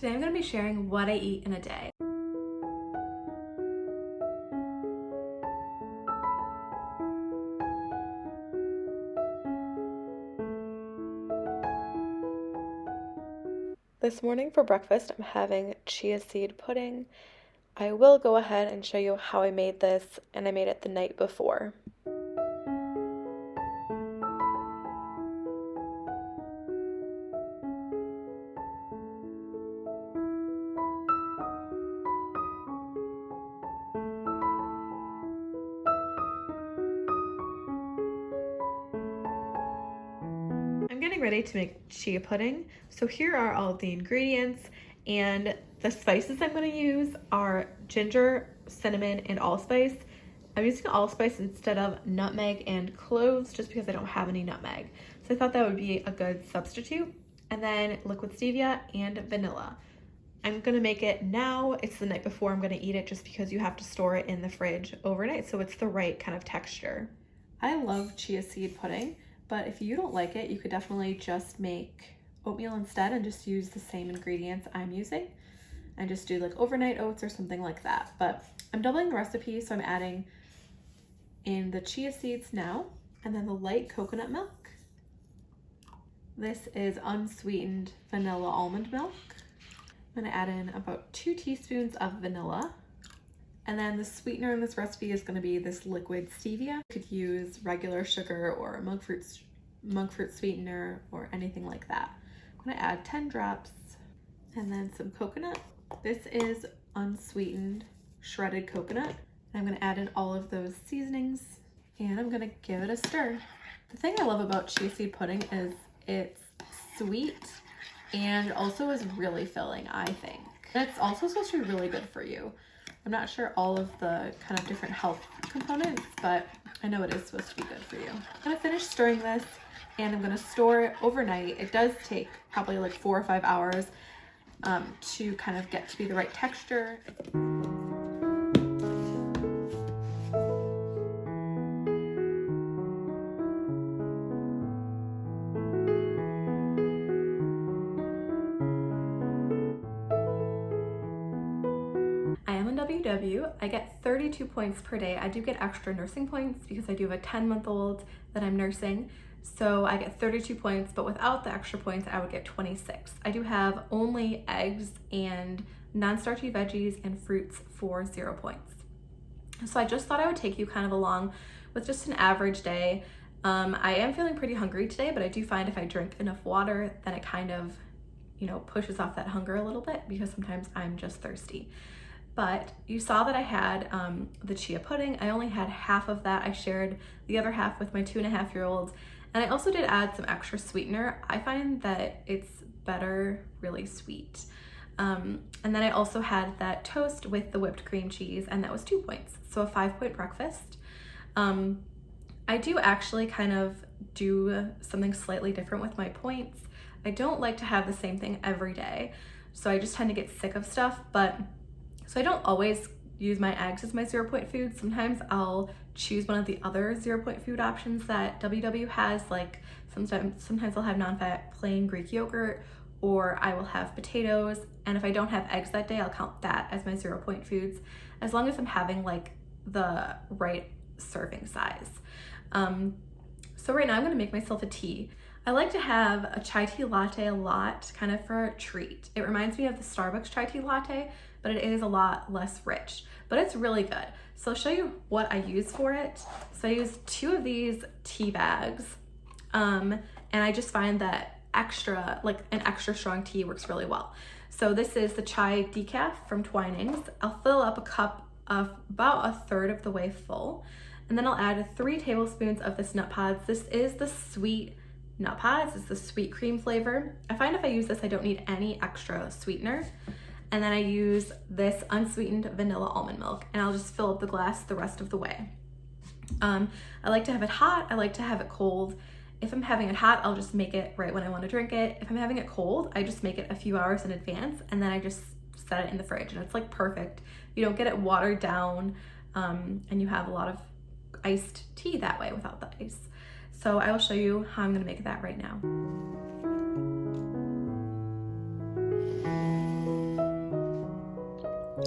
Today I'm going to be sharing what I eat in a day. This morning for breakfast, I'm having chia seed pudding. I will go ahead and show you how I made this, and I made it the night before. I'm getting ready to make chia pudding. So here are all the ingredients, and the spices I'm going to use are ginger, cinnamon, and allspice. I'm using allspice instead of nutmeg and cloves just because I don't have any nutmeg. So I thought that would be a good substitute. And then liquid stevia and vanilla. I'm going to make it now. It's the night before I'm going to eat it just because you have to store it in the fridge overnight so it's the right kind of texture. I love chia seed pudding. But if you don't like it, you could definitely just make oatmeal instead and just use the same ingredients I'm using and just do like overnight oats or something like that. But I'm doubling the recipe, so I'm adding in the chia seeds now and then the light coconut milk. This is unsweetened vanilla almond milk. I'm gonna add in about 2 teaspoons of vanilla. And then the sweetener in this recipe is going to be this liquid stevia. You could use regular sugar or monkfruit sweetener or anything like that. I'm going to add 10 drops and then some coconut. This is unsweetened shredded coconut. I'm going to add in all of those seasonings and I'm going to give it a stir. The thing I love about chia seed pudding is it's sweet and also is really filling, I think. And it's also supposed to be really good for you. I'm not sure all of the kind of different health components, but I know it is supposed to be good for you. I'm gonna finish stirring this and I'm gonna store it overnight. It does take probably like 4 or 5 hours to kind of get to be the right texture. WW, I get 32 points per day. I do get extra nursing points because I do have a 10-month-old that I'm nursing. So I get 32 points, but without the extra points, I would get 26. I do have only eggs and non-starchy veggies and fruits for 0 points. So I just thought I would take you kind of along with just an average day. I am feeling pretty hungry today, but I do find if I drink enough water, then it kind of, pushes off that hunger a little bit because sometimes I'm just thirsty. But you saw that I had the chia pudding. I only had half of that. I shared the other half with my 2.5-year-old. And I also did add some extra sweetener. I find that it's better, really sweet. And then I also had that toast with the whipped cream cheese, and that was 2 points. So a 5-point breakfast. I do actually kind of do something slightly different with my points. I don't like to have the same thing every day. So I just tend to get sick of stuff, so I don't always use my eggs as my 0-point food. Sometimes I'll choose one of the other 0-point food options that WW has, like sometimes I'll have nonfat plain Greek yogurt, or I will have potatoes. And if I don't have eggs that day, I'll count that as my 0-point foods, as long as I'm having like the right serving size. So right now I'm gonna make myself a tea. I like to have a chai tea latte a lot, kind of for a treat. It reminds me of the Starbucks chai tea latte, but it is a lot less rich, but it's really good. So I'll show you what I use for it. So I use 2 of these tea bags, and I just find that an extra strong tea works really well. So this is the chai decaf from Twinings. I'll fill up a cup of about 1/3 of the way full, and then I'll add 3 tablespoons of this nut pods. This is the sweet nut pods. It's the sweet cream flavor. I find if I use this, I don't need any extra sweetener. And then I use this unsweetened vanilla almond milk, and I'll just fill up the glass the rest of the way. I like to have it hot. I like to have it cold. If I'm having it hot, I'll just make it right when I want to drink it. If I'm having it cold, I just make it a few hours in advance, and then I just set it in the fridge, and it's like perfect. You don't get it watered down, and you have a lot of iced tea that way without the ice. So I will show you how I'm gonna make that right now. I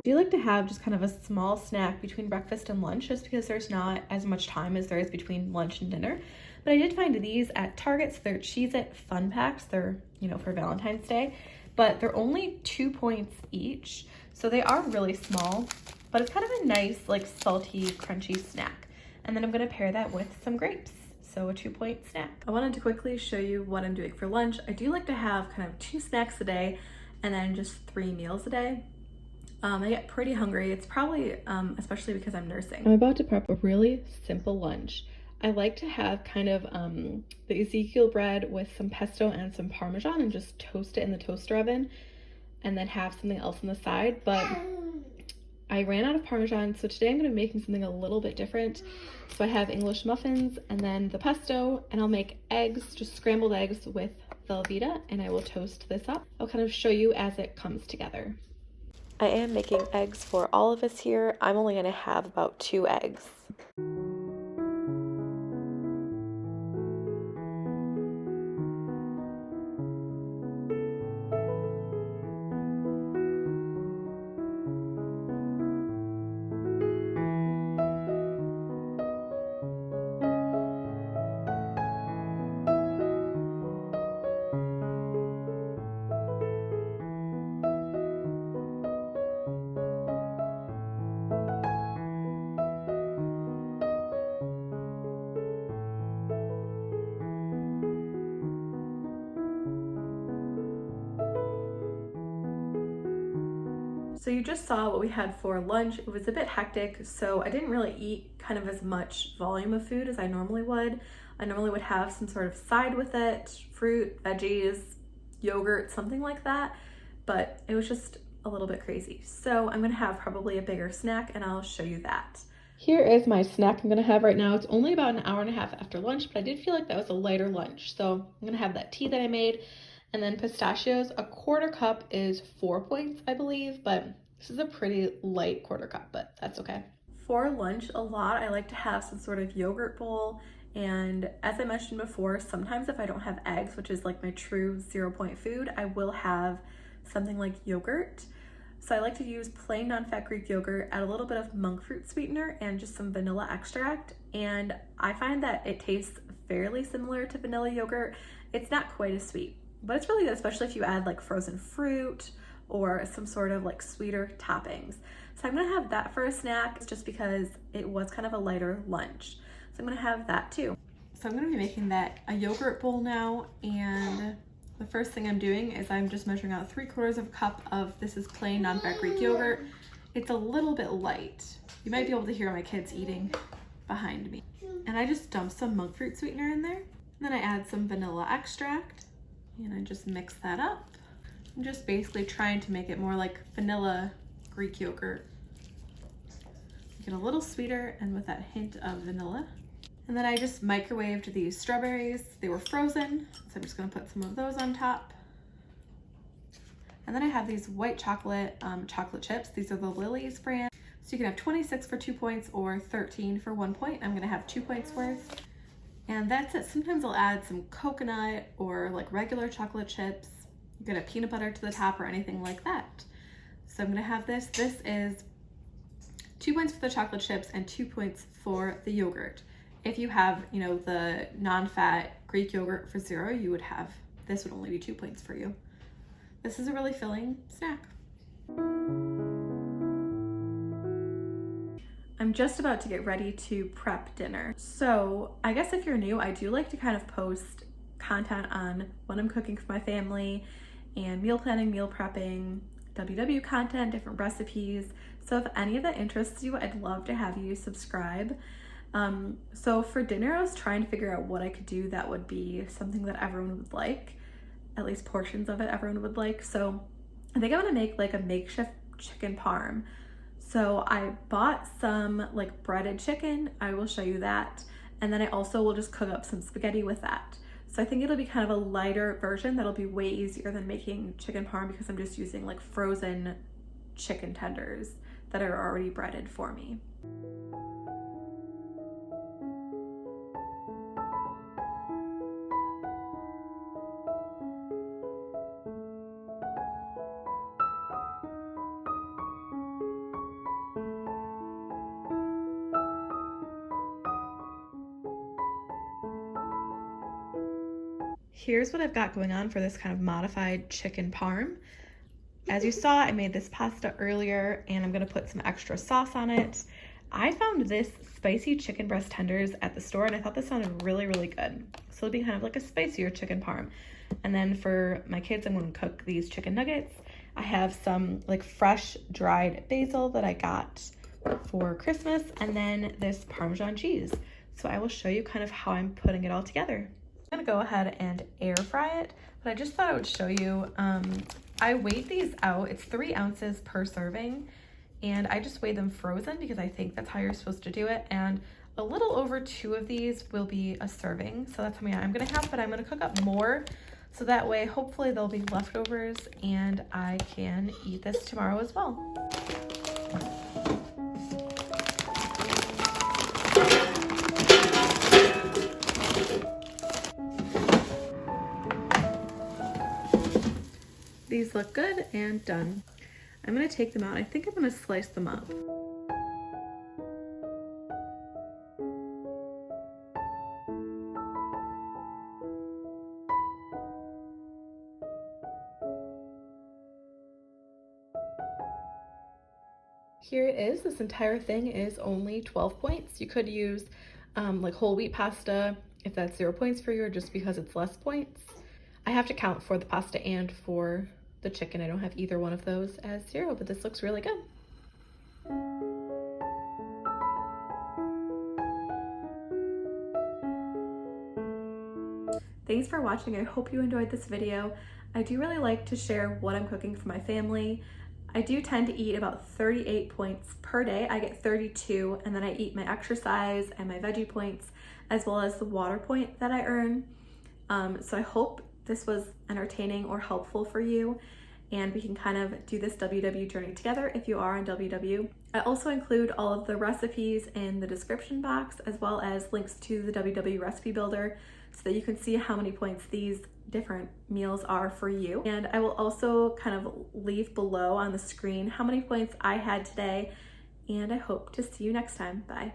do like to have just kind of a small snack between breakfast and lunch just because there's not as much time as there is between lunch and dinner. But I did find these at Target. So they're Cheez-It Fun Packs. They're, for Valentine's Day, but they're only 2 points each. So they are really small, but it's kind of a nice, like salty, crunchy snack. And then I'm gonna pair that with some grapes. So a 2-point snack. I wanted to quickly show you what I'm doing for lunch. I do like to have kind of 2 snacks a day and then just 3 meals a day. I get pretty hungry. It's probably, especially because I'm nursing. I'm about to prep a really simple lunch. I like to have kind of the Ezekiel bread with some pesto and some Parmesan and just toast it in the toaster oven and then have something else on the side. But I ran out of Parmesan, so today I'm going to be making something a little bit different. So I have English muffins and then the pesto, and I'll make eggs, just scrambled eggs with Velveeta, and I will toast this up. I'll kind of show you as it comes together. I am making eggs for all of us here. I'm only going to have about 2 eggs. So you just saw what we had for lunch. It was a bit hectic, so I didn't really eat kind of as much volume of food as I normally would. I normally would have some sort of side with it, fruit, veggies, yogurt, something like that, but it was just a little bit crazy. So I'm gonna have probably a bigger snack and I'll show you that. Here is my snack I'm gonna have right now. It's only about an hour and a half after lunch, but I did feel like that was a lighter lunch. So I'm gonna have that tea that I made, and then pistachios. A 1/4 cup is 4 points, I believe, but this is a pretty light 1/4 cup, but that's okay. For lunch, a lot, I like to have some sort of yogurt bowl. And as I mentioned before, sometimes if I don't have eggs, which is like my true 0-point food, I will have something like yogurt. So I like to use plain non-fat Greek yogurt, add a little bit of Monkfruit sweetener and just some vanilla extract. And I find that it tastes fairly similar to vanilla yogurt. It's not quite as sweet, but it's really good, especially if you add like frozen fruit or some sort of like sweeter toppings. So I'm gonna have that for a snack just because it was kind of a lighter lunch. So I'm gonna have that too. So I'm gonna be making that a yogurt bowl now, and the first thing I'm doing is I'm just measuring out 3/4 cup of, this is plain non-fat Greek yogurt. It's a little bit light. You might be able to hear my kids eating behind me. And I just dump some Monkfruit sweetener in there. And then I add some vanilla extract and I just mix that up. I'm just basically trying to make it more like vanilla Greek yogurt. Get a little sweeter and with that hint of vanilla. And then I just microwaved these strawberries. They were frozen, so I'm just gonna put some of those on top. And then I have these white chocolate chocolate chips. These are the Lily's brand. So you can have 26 for 2 points or 13 for 1 point. I'm gonna have 2 points worth. And that's it. Sometimes I'll add some coconut or like regular chocolate chips. You can add peanut butter to the top or anything like that. So I'm gonna have this. This is 2 points for the chocolate chips and 2 points for the yogurt. If you have, the non-fat Greek yogurt for 0, you would have, this would only be 2 points for you. This is a really filling snack. I'm just about to get ready to prep dinner. So I guess if you're new, I do like to kind of post content on what I'm cooking for my family and meal planning, meal prepping, WW content, different recipes. So if any of that interests you, I'd love to have you subscribe. So for dinner, I was trying to figure out what I could do that would be something that everyone would like, at least portions of it everyone would like. So I think I'm gonna make like a makeshift chicken parm. So I bought some like breaded chicken, I will show you that. And then I also will just cook up some spaghetti with that. So I think it'll be kind of a lighter version that'll be way easier than making chicken parm, because I'm just using like frozen chicken tenders that are already breaded for me. Here's what I've got going on for this kind of modified chicken parm. As you saw, I made this pasta earlier and I'm gonna put some extra sauce on it. I found this spicy chicken breast tenders at the store and I thought this sounded really, really good. So it'll be kind of like a spicier chicken parm. And then for my kids, I'm gonna cook these chicken nuggets. I have some like fresh dried basil that I got for Christmas, and then this Parmesan cheese. So I will show you kind of how I'm putting it all together. I'm gonna go ahead and air fry it, but I just thought I would show you. I weighed these out. It's 3 ounces per serving, and I just weighed them frozen because I think that's how you're supposed to do it. And a little over 2 of these will be a serving, so that's how many I'm gonna have. But I'm gonna cook up more, so that way hopefully there'll be leftovers and I can eat this tomorrow as well. These look good and done. I'm gonna take them out. I think I'm gonna slice them up. Here it is. This entire thing is only 12 points. You could use like whole wheat pasta if that's 0 points for you, or just because it's less points. I have to count for the pasta and for the chicken. I don't have either one of those as 0, but this looks really good. Thanks for watching. I hope you enjoyed this video. I do really like to share what I'm cooking for my family. I do tend to eat about 38 points per day. I get 32, and then I eat my exercise and my veggie points, as well as the water point that I earn. So I hope this was entertaining or helpful for you, and we can kind of do this WW journey together if you are on WW. I also include all of the recipes in the description box, as well as links to the WW recipe builder, so that you can see how many points these different meals are for you. And I will also kind of leave below on the screen how many points I had today, and I hope to see you next time. Bye.